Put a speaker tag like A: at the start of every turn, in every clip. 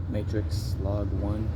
A: Matrix log 1.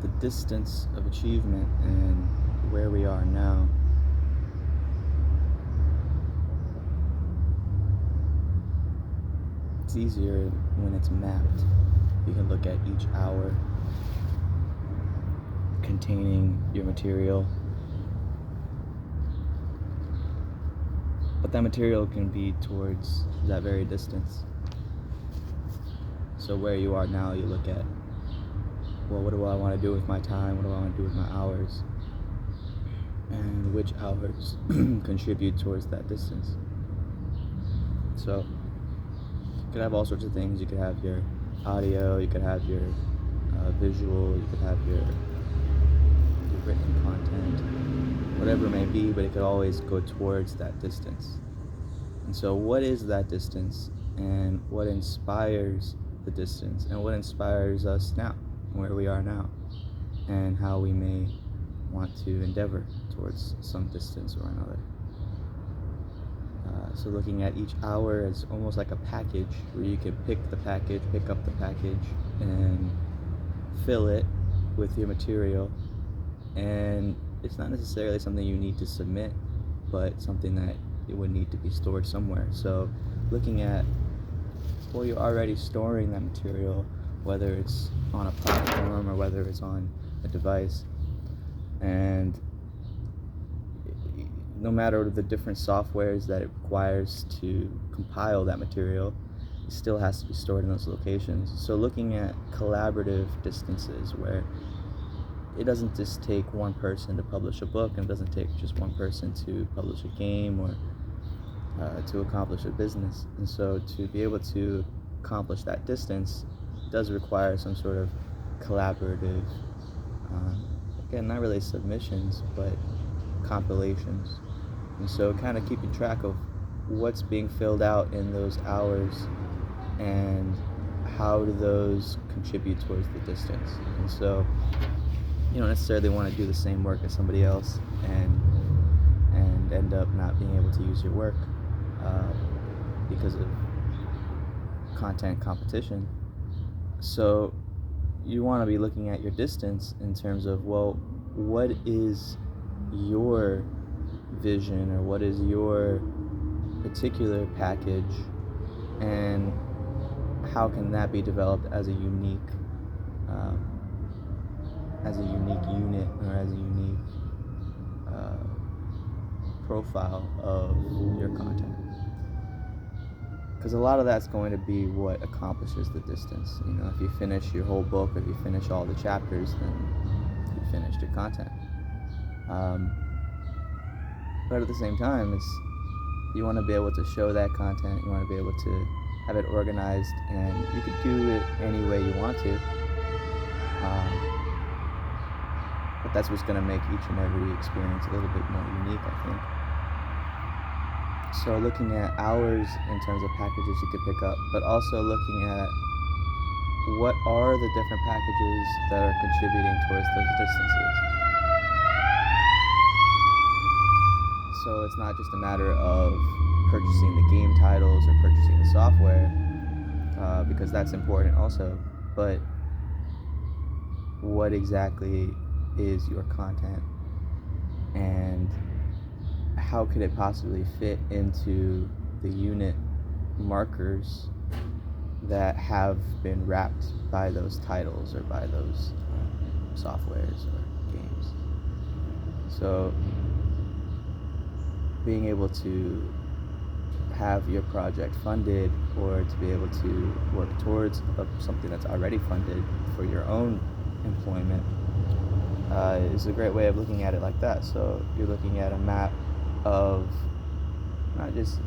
A: The distance of achievement and where we are now. It's easier when it's mapped. You can look at each hour containing your material. But that material can be towards that very distance. So where you are now, you look at, well, what do I want to do with my time? What do I want to do with my hours? And which hours contribute towards that distance? So you could have all sorts of things. You could have your audio, you could have your visual, you could have your written content, whatever it may be, but it could always go towards that distance. And so what is that distance, and what inspires the distance, and what inspires us now, where we are now, and how we may want to endeavor towards some distance or another. So looking at each hour as almost like a package, where you can pick up the package, and fill it with your material. And it's not necessarily something you need to submit, but something that it would need to be stored somewhere. So looking at, well, you're already storing that material, whether it's on a platform or whether it's on a device. And no matter the different softwares that it requires to compile that material, it still has to be stored in those locations. So looking at collaborative distances, where it doesn't just take one person to publish a book, and it doesn't take just one person to publish a game or to accomplish a business. And so to be able to accomplish that distance does require some sort of collaborative, again, not really submissions, but compilations. And so kind of keeping track of what's being filled out in those hours, and how do those contribute towards the distance. And so you don't necessarily want to do the same work as somebody else and end up not being able to use your work because of content competition. So you want to be looking at your distance in terms of, well, what is your vision, or what is your particular package, and how can that be developed as a unique unit, or as a unique profile of your content. Because a lot of that's going to be what accomplishes the distance. You know, if you finish your whole book, if you finish all the chapters, then you finished your content. But at the same time, you want to be able to show that content. You want to be able to have it organized, and you could do it any way you want to. But that's what's going to make each and every experience a little bit more unique, I think. So looking at hours in terms of packages you could pick up, but also looking at what are the different packages that are contributing towards those distances. So it's not just a matter of purchasing the game titles or purchasing the software, because that's important also, but what exactly is your content, and how could it possibly fit into the unit markers that have been wrapped by those titles or by those softwares or games. So being able to have your project funded, or to be able to work towards something that's already funded for your own employment, is a great way of looking at it like that. So you're looking at a map of not just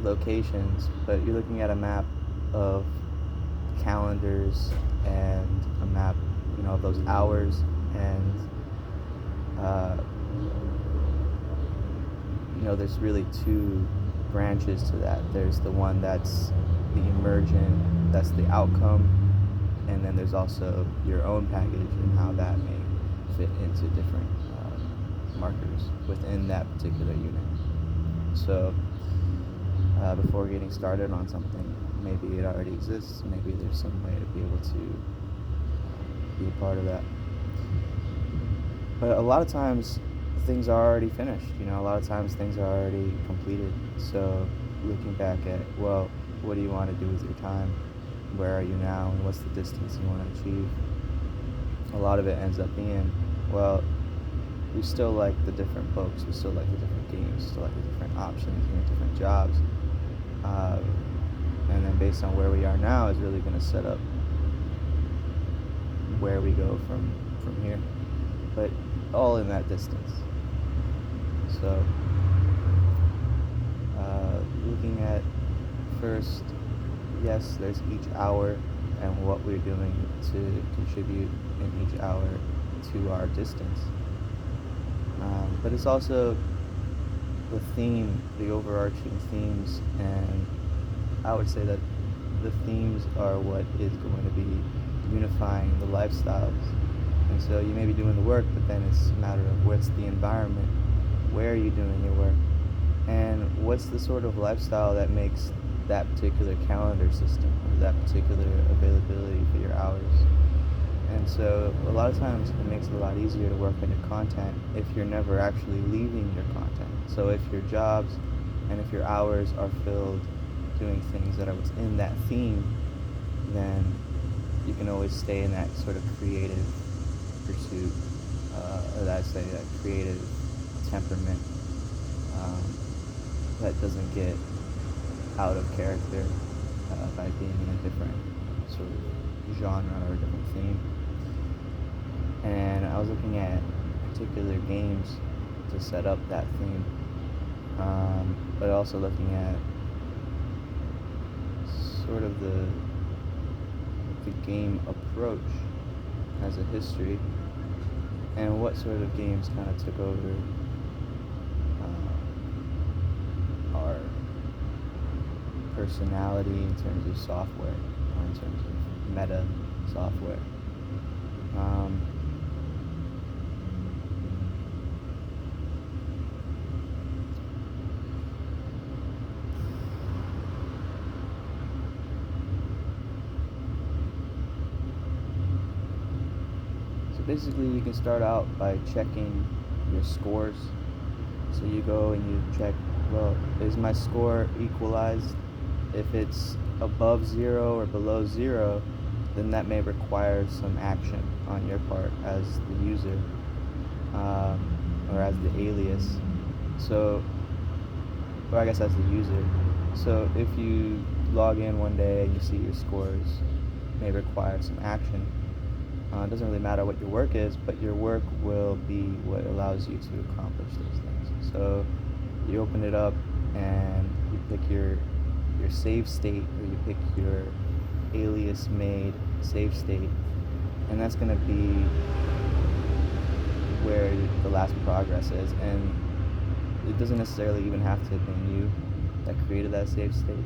A: locations, but you're looking at a map of calendars, and a map, of those hours, and there's really two branches to that. There's the one that's the emergent, that's the outcome, and then there's also your own package and how that may fit into different markers within that particular unit. So before getting started on something. Maybe it already exists. Maybe there's some way to be able to be a part of that. But a lot of times things are already finished. A lot of times things are already completed. So looking back at, well, what do you want to do with your time? Where are you now? And what's the distance you want to achieve? A lot of it ends up being, well, we still like the different books, we still like the different games, we still like the different options and the different jobs. And then based on where we are now is really going to set up where we go from here. But all in that distance. So, looking at first, yes, there's each hour and what we're doing to contribute in each hour to our distance. But it's also the theme, the overarching themes, and I would say that the themes are what is going to be unifying the lifestyles. And so you may be doing the work, but then it's a matter of what's the environment, where are you doing your work, and what's the sort of lifestyle that makes that particular calendar system, or that particular availability for your hours. And so a lot of times it makes it a lot easier to work on your content if you're never actually leaving your content. So if your jobs and if your hours are filled doing things that are within that theme, then you can always stay in that sort of creative pursuit, or that creative temperament that doesn't get out of character by being in a different sort of genre or a different theme. And I was looking at particular games to set up that theme, but also looking at sort of the game approach as a history, and what sort of games kind of took over our personality in terms of software, or in terms of meta software. Basically, you can start out by checking your scores. So you go and you check, well, is my score equalized? If it's above 0 or below 0, then that may require some action on your part as the user, or as the alias. So, or I guess as the user. So if you log in one day and you see your scores may require some action, it doesn't really matter what your work is, but your work will be what allows you to accomplish those things. So you open it up and you pick your save state, or you pick your alias made save state, and that's going to be where the last progress is. And it doesn't necessarily even have to have been you that created that save state.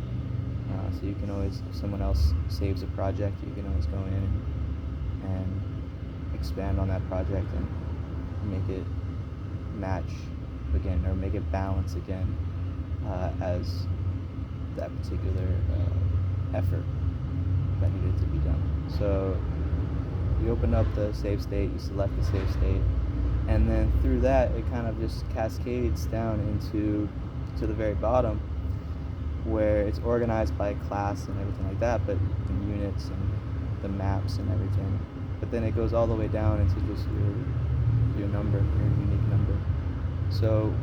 A: So you can always, if someone else saves a project, you can always go in and expand on that project and make it match again, or make it balance again, as that particular effort that needed to be done. So you open up the save state, you select the save state, and then through that it kind of just cascades down into to the very bottom, where it's organized by class and everything like that, but in units and the maps and everything. But then it goes all the way down into just your number, your unique number. So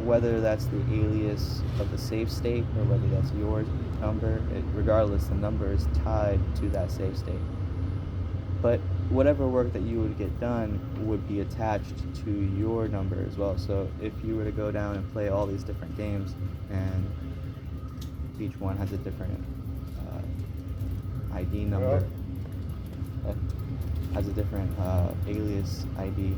A: whether that's the alias of the save state or whether that's your number, regardless, the number is tied to that save state. But whatever work that you would get done would be attached to your number as well. So if you were to go down and play all these different games, and each one has a different ID number, has a different alias ID,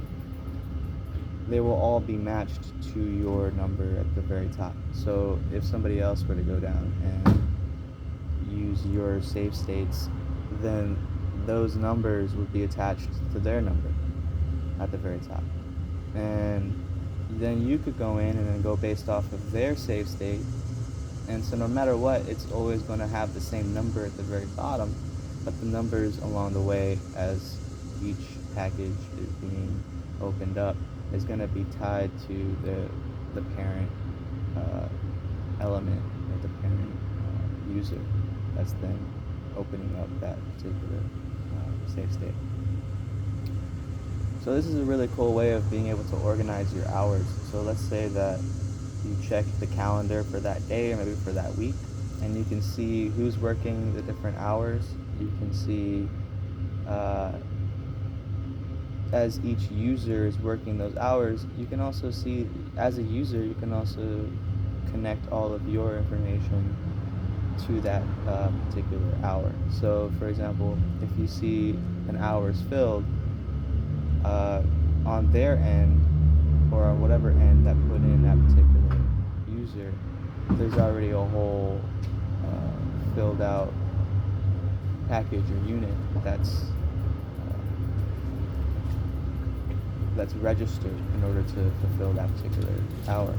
A: they will all be matched to your number at the very top. So if somebody else were to go down and use your save states, then those numbers would be attached to their number at the very top. And then you could go in and then go based off of their save state And so no matter what, it's always going to have the same number at the very bottom, but the numbers along the way as each package is being opened up is going to be tied to the parent element, or the parent user that's then opening up that particular save state. So this is a really cool way of being able to organize your hours. So let's say that you check the calendar for that day or maybe for that week, and you can see who's working the different hours. You can see as each user is working those hours, you can also see, as a user, you can also connect all of your information to that particular hour. So for example, if you see an hour is filled, on their end, or on whatever end that put in that particular user, there's already a whole filled out package or unit that's registered in order to fulfill that particular hour.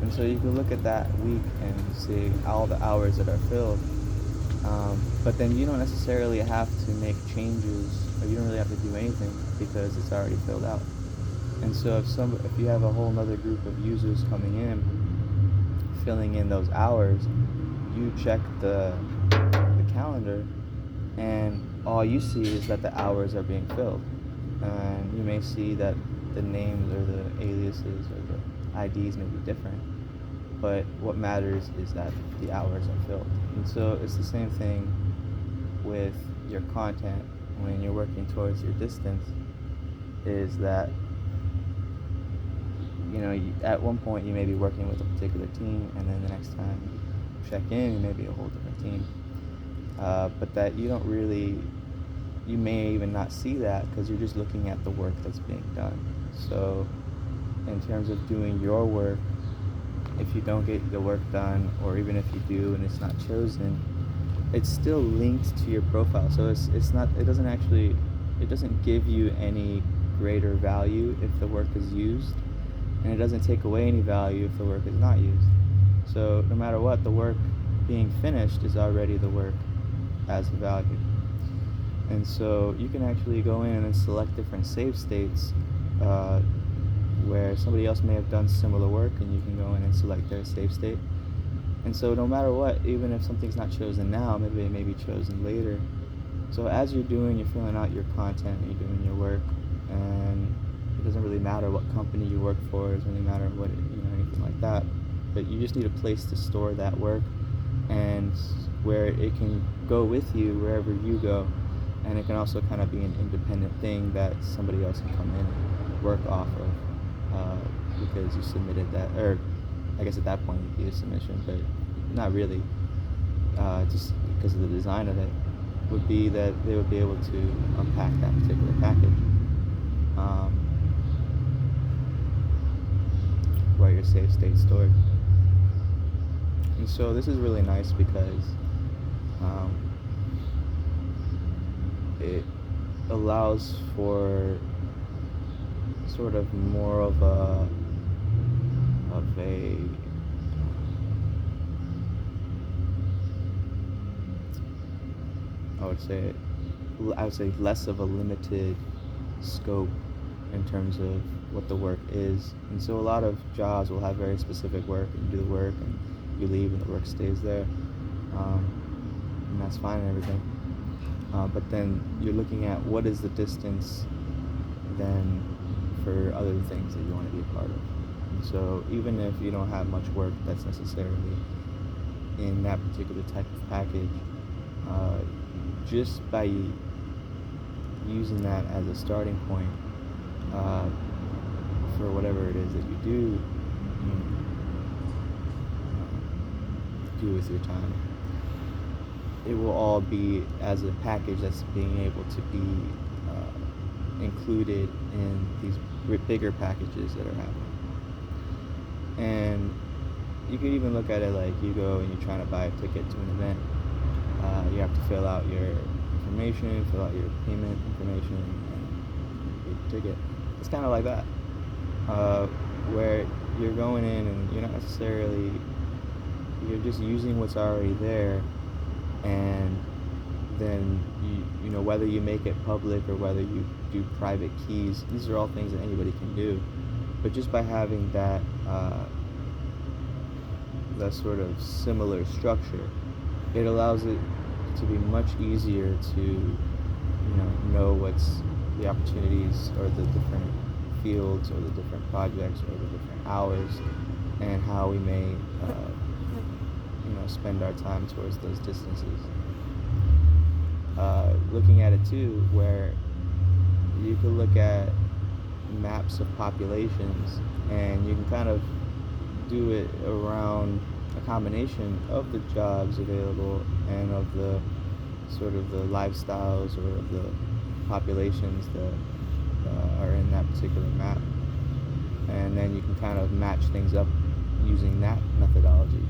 A: And so you can look at that week and see all the hours that are filled, but then you don't necessarily have to make changes, or you don't really have to do anything because it's already filled out. And so if you have a whole other group of users coming in, filling in those hours, you check the calendar, and all you see is that the hours are being filled. And you may see that the names or the aliases or the IDs may be different, but what matters is that the hours are filled. And so it's the same thing with your content when you're working towards your distance, is that at one point you may be working with a particular team, and then the next time you check in, you may be a whole different team. But that you may even not see that because you're just looking at the work that's being done. So in terms of doing your work, if you don't get the work done, or even if you do and it's not chosen, it's still linked to your profile. So it doesn't give you any greater value if the work is used, and it doesn't take away any value if the work is not used. So no matter what, the work being finished is already the work as a value. And so you can actually go in and select different save states where somebody else may have done similar work, and you can go in and select their save state. And so no matter what, even if something's not chosen now, maybe it may be chosen later. So as you're filling out your content, and you're doing your work, and it doesn't really matter what company you work for, it doesn't really matter what anything like that, but you just need a place to store that work, and where it can go with you wherever you go. And it can also kind of be an independent thing that somebody else can come in and work off of because you submitted that, or I guess at that point it'd be a submission, but not really, just because of the design of it, would be that they would be able to unpack that particular package where your save state stored. And so this is really nice because it allows for sort of more of a I would say less of a limited scope in terms of what the work is. And so a lot of jobs will have very specific work, and you do the work and you leave and the work stays there, and that's fine and everything. But then you're looking at what is the distance then for other things that you want to be a part of. And so even if you don't have much work that's necessarily in that particular type of package, just by using that as a starting point for whatever it is that you do with your time, it will all be as a package that's being able to be included in these bigger packages that are happening. And you could even look at it like you go and you're trying to buy a ticket to an event. You have to fill out your information, fill out your payment information, and your ticket. It's kind of like that, where you're going in and you're not necessarily you're just using what's already there, and then you know, whether you make it public or whether you do private keys, these are all things that anybody can do. But just by having that sort of similar structure, it allows it to be much easier to, know what's the opportunities or the different fields or the different projects or the different hours, and how we may spend our time towards those distances. Looking at it too, where you could look at maps of populations, and you can kind of do it around a combination of the jobs available and of the sort of the lifestyles or of the populations that are in that particular map, and then you can kind of match things up using that methodology.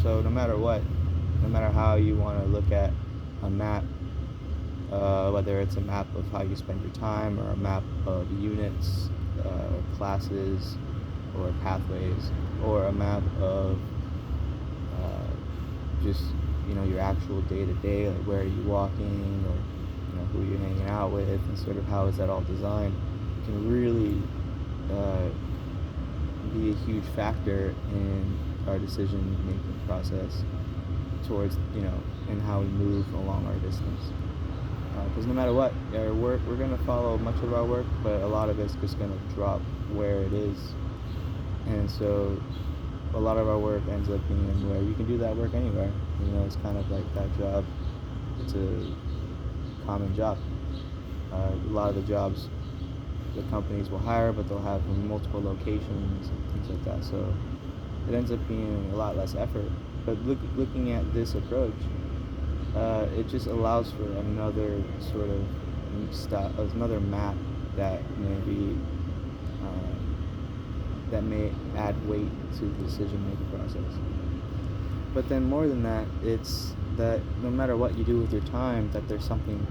A: So no matter what, no matter how you want to look at a map, whether it's a map of how you spend your time or a map of units, or classes, or pathways, or a map of just your actual day-to-day, like where are you walking, or who you're hanging out with, and sort of how is that all designed, can really be a huge factor in our decision-making process towards, and how we move along our distance. Because no matter what, our work, we're going to follow much of our work, but a lot of it's just going to drop where it is. And so a lot of our work ends up being where you can do that work anywhere. It's kind of like that job. It's a common job. A lot of the jobs the companies will hire, but they'll have multiple locations and things like that. So it ends up being a lot less effort. But looking at this approach, it just allows for another sort of another map that may add weight to the decision-making process. But then more than that, it's that no matter what you do with your time, that there's something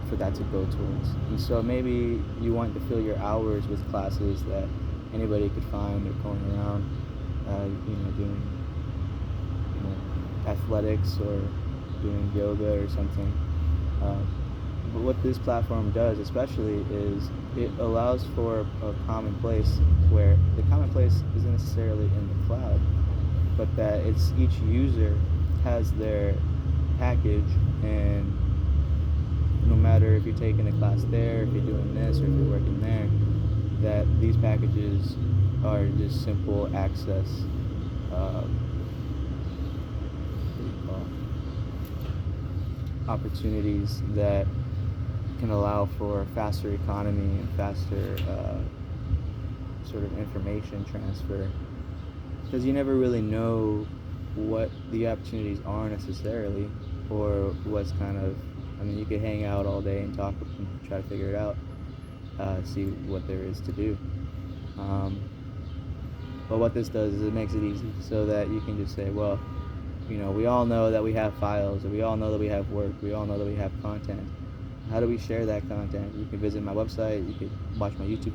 A: for that to go towards. And so maybe you want to fill your hours with classes that anybody could find or going around, doing athletics or doing yoga or something. But what this platform does especially is it allows for a common place, where the common place isn't necessarily in the cloud, but that it's each user has their package, and no matter if you're taking a class there, if you're doing this, or if you're working there, that these packages are just simple access opportunities that can allow for faster economy and faster sort of information transfer, because you never really know what the opportunities are necessarily, or what's kind of, you could hang out all day and talk and try to figure it out, see what there is to do. But what this does is it makes it easy, so that you can just say, well, we all know that we have files, or we all know that we have work, we all know that we have content. How do we share that content? You can visit my website, you can watch my YouTube